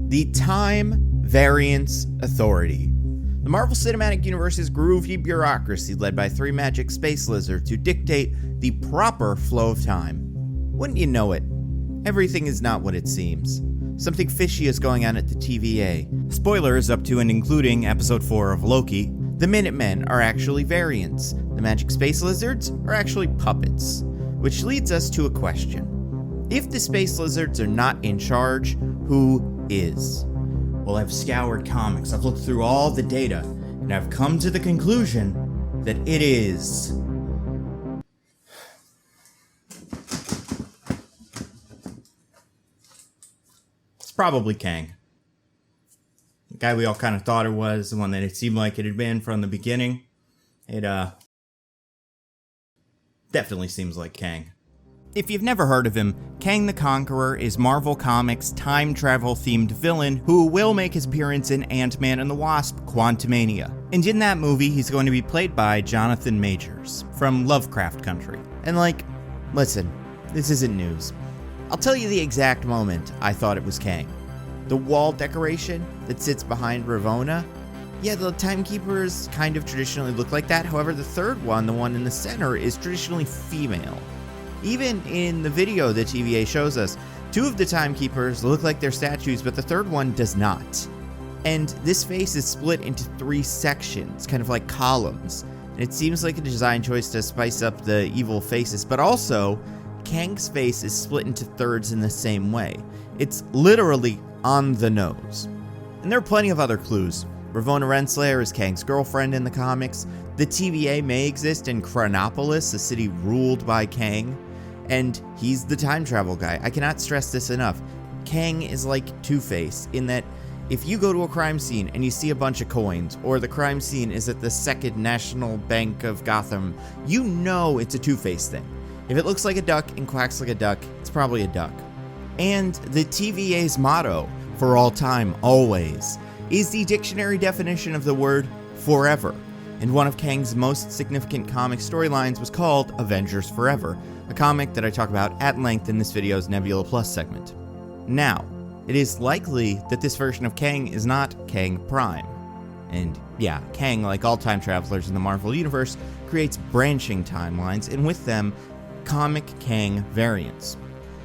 The Time Variance Authority. The Marvel Cinematic Universe's groovy bureaucracy led by three magic space lizards who dictate the proper flow of time. Wouldn't you know it? Everything is not what it seems. Something fishy is going on at the TVA. Spoilers up to and including episode 4 of Loki. The Minutemen are actually variants. The magic space lizards are actually puppets. Which leads us to a question. If the space lizards are not in charge, who is? Well, I've scoured comics, I've looked through all the data, and I've come to the conclusion that it is... it's probably Kang. The guy we all kind of thought it was, the one that it seemed like it had been from the beginning. It, definitely seems like Kang. If you've never heard of him, Kang the Conqueror is Marvel Comics' time travel-themed villain who will make his appearance in Ant-Man and the Wasp: Quantumania. And in that movie, he's going to be played by Jonathan Majors from Lovecraft Country. And listen, this isn't news. I'll tell you the exact moment I thought it was Kang. The wall decoration that sits behind Ravonna, yeah, the timekeepers kind of traditionally look like that. However, the third one, the one in the center, is traditionally female. Even in the video the TVA shows us, two of the timekeepers look like they're statues, but the third one does not. And this face is split into 3 sections, kind of like columns. And it seems like a design choice to spice up the evil faces, but also, Kang's face is split into thirds in the same way. It's literally on the nose. And there are plenty of other clues. Ravonna Renslayer is Kang's girlfriend in the comics. The TVA may exist in Chronopolis, a city ruled by Kang. And he's the time travel guy. I cannot stress this enough. Kang is like Two-Face in that if you go to a crime scene and you see a bunch of coins, or the crime scene is at the Second National Bank of Gotham, you know it's a Two-Face thing. If it looks like a duck and quacks like a duck, it's probably a duck. And the TVA's motto, for all time, always, is the dictionary definition of the word forever. And one of Kang's most significant comic storylines was called Avengers Forever, a comic that I talk about at length in this video's Nebula Plus segment. Now, it is likely that this version of Kang is not Kang Prime. And yeah, Kang, like all time travelers in the Marvel Universe, creates branching timelines, and with them, comic Kang variants.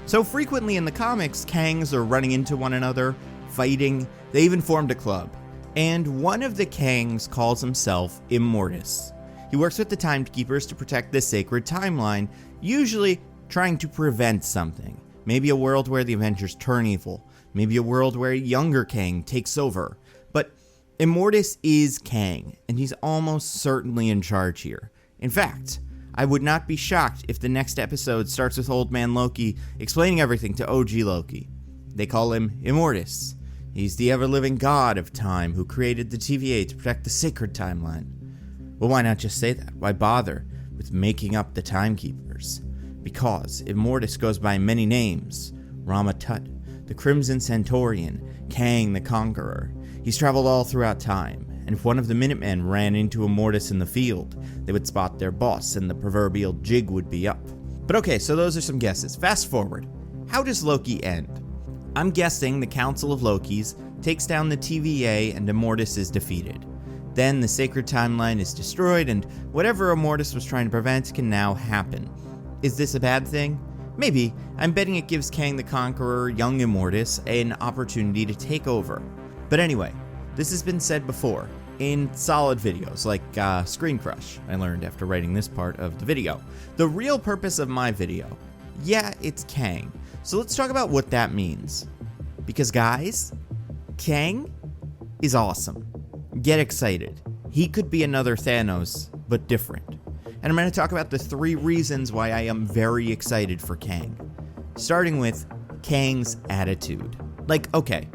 So frequently in the comics, Kangs are running into one another, fighting, they even formed a club. And one of the Kangs calls himself Immortus. He works with the Timekeepers to protect the sacred timeline, usually trying to prevent something. Maybe a world where the Avengers turn evil. Maybe a world where a younger Kang takes over. But Immortus is Kang, and he's almost certainly in charge here. In fact, I would not be shocked if the next episode starts with Old Man Loki explaining everything to OG Loki. They call him Immortus. He's the ever-living god of time who created the TVA to protect the sacred timeline. Well, why not just say that? Why bother with making up the timekeepers? Because Immortus goes by many names. Rama Tut, the Crimson Centaurian, Kang the Conqueror. He's traveled all throughout time, and if one of the Minutemen ran into Immortus in the field, they would spot their boss and the proverbial jig would be up. But okay, so those are some guesses. Fast forward. How does Loki end? I'm guessing the Council of Lokis takes down the TVA and Immortus is defeated. Then the sacred timeline is destroyed and whatever Immortus was trying to prevent can now happen. Is this a bad thing? Maybe. I'm betting it gives Kang the Conqueror, young Immortus, an opportunity to take over. But anyway, this has been said before in solid videos like Screen Crush, I learned after writing this part of the video. The real purpose of my video, yeah, it's Kang. So let's talk about what that means. Because guys, Kang is awesome. Get excited. He could be another Thanos, but different. And I'm going to talk about the 3 reasons why I am very excited for Kang. Starting with Kang's attitude. Like, okay,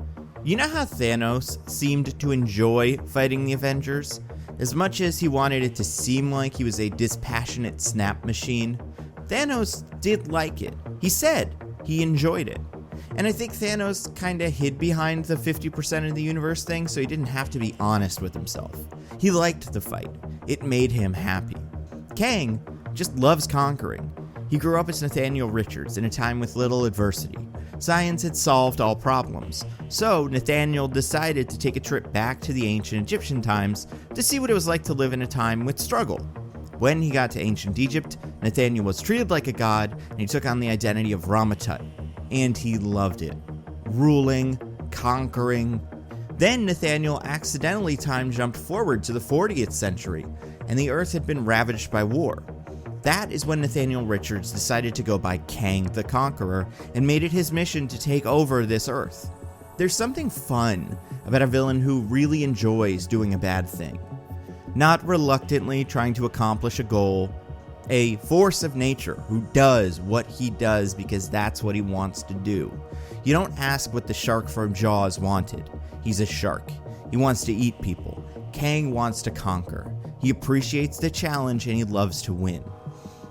you know how Thanos seemed to enjoy fighting the Avengers? As much as he wanted it to seem like he was a dispassionate snap machine, Thanos did like it. He said he enjoyed it. And I think Thanos kinda hid behind the 50% of the universe thing, so he didn't have to be honest with himself. He liked the fight. It made him happy. Kang just loves conquering. He He grew up as Nathaniel Richards in a time with little adversity. Science had solved all problems, so Nathaniel decided to take a trip back to the ancient Egyptian times to see what it was like to live in a time with struggle. When he got to ancient Egypt, Nathaniel was treated like a god, and he took on the identity of Ramatut, and he loved it. Ruling, conquering. Then Nathaniel accidentally time jumped forward to the 40th century, and the Earth had been ravaged by war. That is when Nathaniel Richards decided to go by Kang the Conqueror and made it his mission to take over this Earth. There's something fun about a villain who really enjoys doing a bad thing. Not reluctantly trying to accomplish a goal, a force of nature who does what he does because that's what he wants to do. You don't ask what the shark from Jaws wanted. He's a shark. He wants to eat people. Kang wants to conquer. He appreciates the challenge and he loves to win.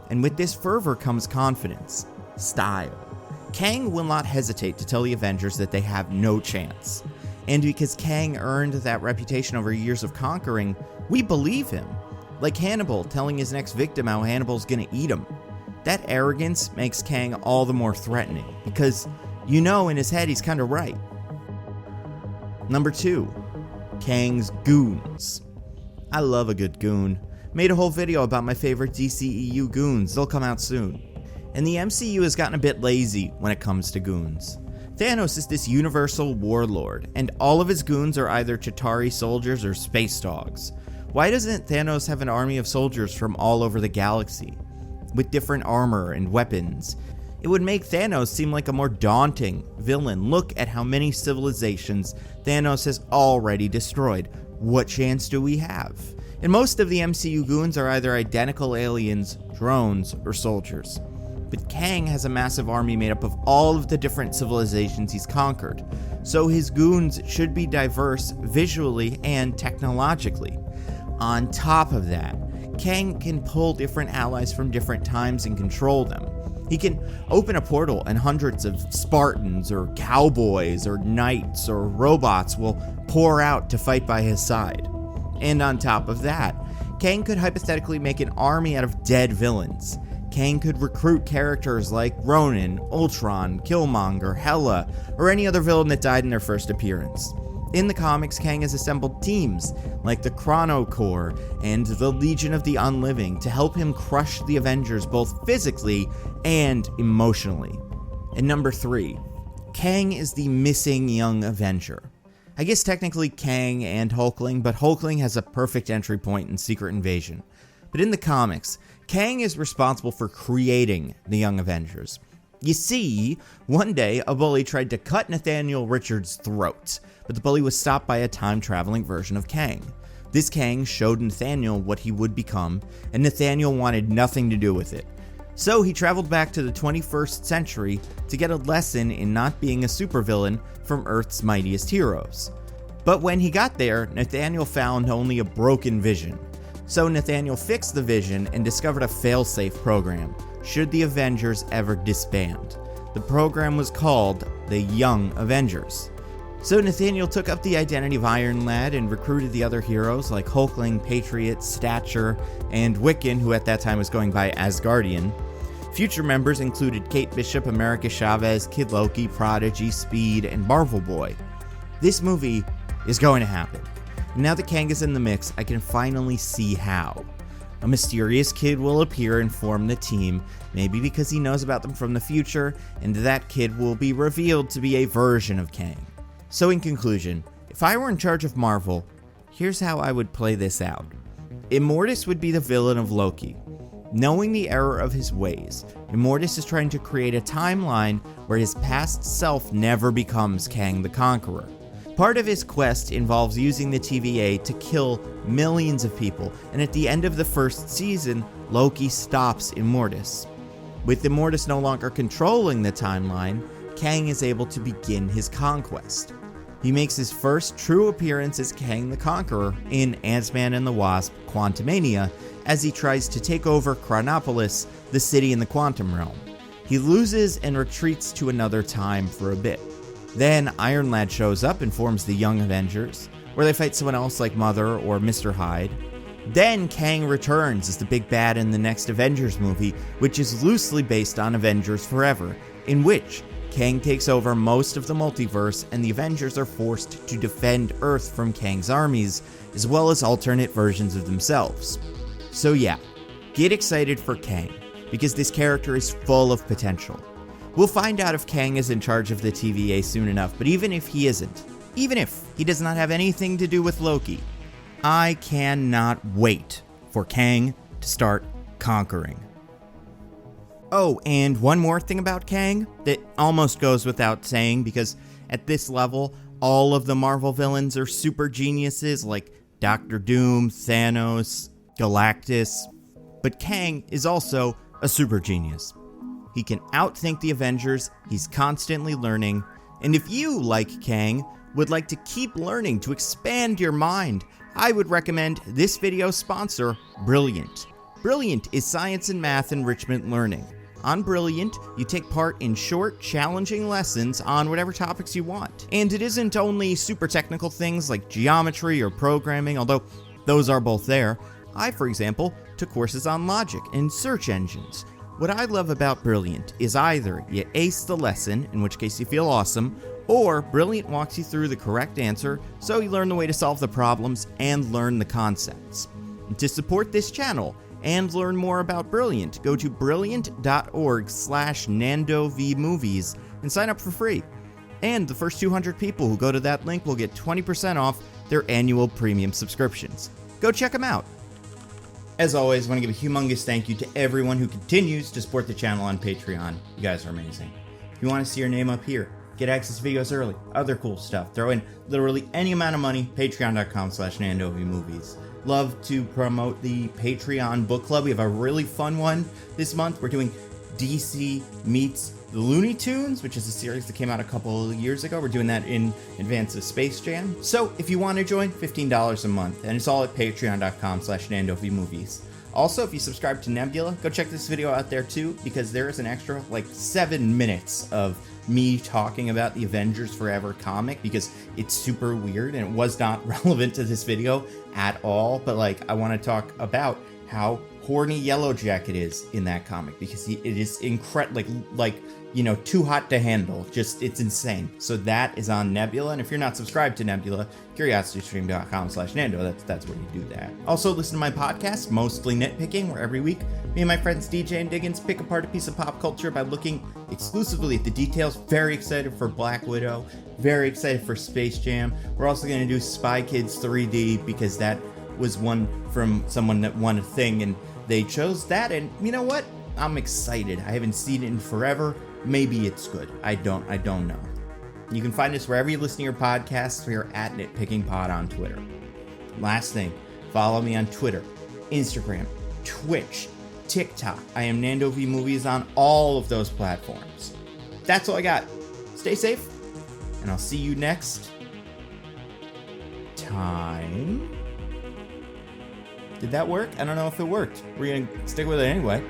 And with this fervor comes confidence, style. Kang will not hesitate to tell the Avengers that they have no chance. And because Kang earned that reputation over years of conquering, we believe him. Like Hannibal telling his next victim how Hannibal's gonna eat him. That arrogance makes Kang all the more threatening, because you know in his head he's kinda right. Number 2, Kang's goons. I love a good goon. Made a whole video about my favorite DCEU goons, they'll come out soon. And the MCU has gotten a bit lazy when it comes to goons. Thanos is this universal warlord, and all of his goons are either Chitauri soldiers or space dogs. Why doesn't Thanos have an army of soldiers from all over the galaxy, with different armor and weapons? It would make Thanos seem like a more daunting villain. Look at how many civilizations Thanos has already destroyed. What chance do we have? And most of the MCU goons are either identical aliens, drones, or soldiers. But Kang has a massive army made up of all of the different civilizations he's conquered, so his goons should be diverse visually and technologically. On top of that, Kang can pull different allies from different times and control them. He can open a portal and hundreds of Spartans or cowboys or knights or robots will pour out to fight by his side. And on top of that, Kang could hypothetically make an army out of dead villains. Kang could recruit characters like Ronan, Ultron, Killmonger, Hela, or any other villain that died in their first appearance. In the comics, Kang has assembled teams like the Chrono Corps and the Legion of the Unliving to help him crush the Avengers both physically and emotionally. And number 3, Kang is the missing young Avenger. I guess technically Kang and Hulkling, but Hulkling has a perfect entry point in Secret Invasion. But in the comics, Kang is responsible for creating the Young Avengers. You see, one day a bully tried to cut Nathaniel Richards' throat, but the bully was stopped by a time-traveling version of Kang. This Kang showed Nathaniel what he would become, and Nathaniel wanted nothing to do with it. So he traveled back to the 21st century to get a lesson in not being a supervillain from Earth's mightiest heroes. But when he got there, Nathaniel found only a broken vision. So Nathaniel fixed the vision and discovered a failsafe program, should the Avengers ever disband. The program was called the Young Avengers. So Nathaniel took up the identity of Iron Lad and recruited the other heroes like Hulkling, Patriot, Stature, and Wiccan, who at that time was going by Asgardian. Future members included Kate Bishop, America Chavez, Kid Loki, Prodigy, Speed, and Marvel Boy. This movie is going to happen. Now that Kang is in the mix, I can finally see how. A mysterious kid will appear and form the team, maybe because he knows about them from the future, and that kid will be revealed to be a version of Kang. So in conclusion, if I were in charge of Marvel, here's how I would play this out. Immortus would be the villain of Loki. Knowing the error of his ways, Immortus is trying to create a timeline where his past self never becomes Kang the Conqueror. Part of his quest involves using the TVA to kill millions of people, and at the end of the first season, Loki stops Immortus. With Immortus no longer controlling the timeline, Kang is able to begin his conquest. He makes his first true appearance as Kang the Conqueror in Ant-Man and the Wasp: Quantumania, as he tries to take over Chronopolis, the city in the quantum realm. He loses and retreats to another time for a bit. Then Iron Lad shows up and forms the Young Avengers, where they fight someone else like Mother or Mr. Hyde. Then Kang returns as the big bad in the next Avengers movie, which is loosely based on Avengers Forever, in which Kang takes over most of the multiverse and the Avengers are forced to defend Earth from Kang's armies, as well as alternate versions of themselves. So yeah, get excited for Kang, because this character is full of potential. We'll find out if Kang is in charge of the TVA soon enough, but even if he isn't, even if he does not have anything to do with Loki, I cannot wait for Kang to start conquering. Oh, and one more thing about Kang that almost goes without saying, because at this level, all of the Marvel villains are super geniuses like Doctor Doom, Thanos, Galactus, but Kang is also a super genius. He can outthink the Avengers, he's constantly learning, and if you, like Kang, would like to keep learning to expand your mind, I would recommend this video's sponsor, Brilliant. Brilliant is science and math enrichment learning. On Brilliant, you take part in short, challenging lessons on whatever topics you want. And it isn't only super technical things like geometry or programming, although those are both there. I, for example, took courses on logic and search engines. What I love about Brilliant is either you ace the lesson, in which case you feel awesome, or Brilliant walks you through the correct answer so you learn the way to solve the problems and learn the concepts. And to support this channel and learn more about Brilliant, go to brilliant.org/NandoVmovies and sign up for free. And the first 200 people who go to that link will get 20% off their annual premium subscriptions. Go check them out. As always, I want to give a humongous thank you to everyone who continues to support the channel on Patreon. You guys are amazing. If you want to see your name up here, get access to videos early, other cool stuff, throw in literally any amount of money, patreon.com/NandoVmovies. Love to promote the Patreon book club. We have a really fun one this month. We're doing DC Meets the Looney Tunes, which is a series that came out a couple of years ago. We're doing that in advance of Space Jam. So if you want to join, $15 a month, and it's all at patreon.com/NandoVmovies. Also, if you subscribe to Nebula, go check this video out there too, because there is an extra 7 minutes of me talking about the Avengers Forever comic, because it's super weird and it was not relevant to this video at all, but I want to talk about how horny Yellow Jacket is in that comic, because it is incredible, too hot to handle. Just, it's insane. So that is on Nebula, and if you're not subscribed to Nebula, curiositystream.com/Nando, that's where you do that. Also, listen to my podcast, Mostly Nitpicking, where every week, me and my friends DJ and Diggins pick apart a piece of pop culture by looking exclusively at the details. Very excited for Black Widow, very excited for Space Jam. We're also going to do Spy Kids 3D, because that was one from someone that won a thing, and they chose that, and you know what? I'm excited. I haven't seen it in forever. Maybe it's good. I don't know. You can find us wherever you listen to your podcasts. We are at NitPickingPod on Twitter. Last thing, follow me on Twitter, Instagram, Twitch, TikTok. I am NandoVmovies on all of those platforms. That's all I got. Stay safe, and I'll see you next time. Did that work? I don't know if it worked. We're gonna stick with it anyway.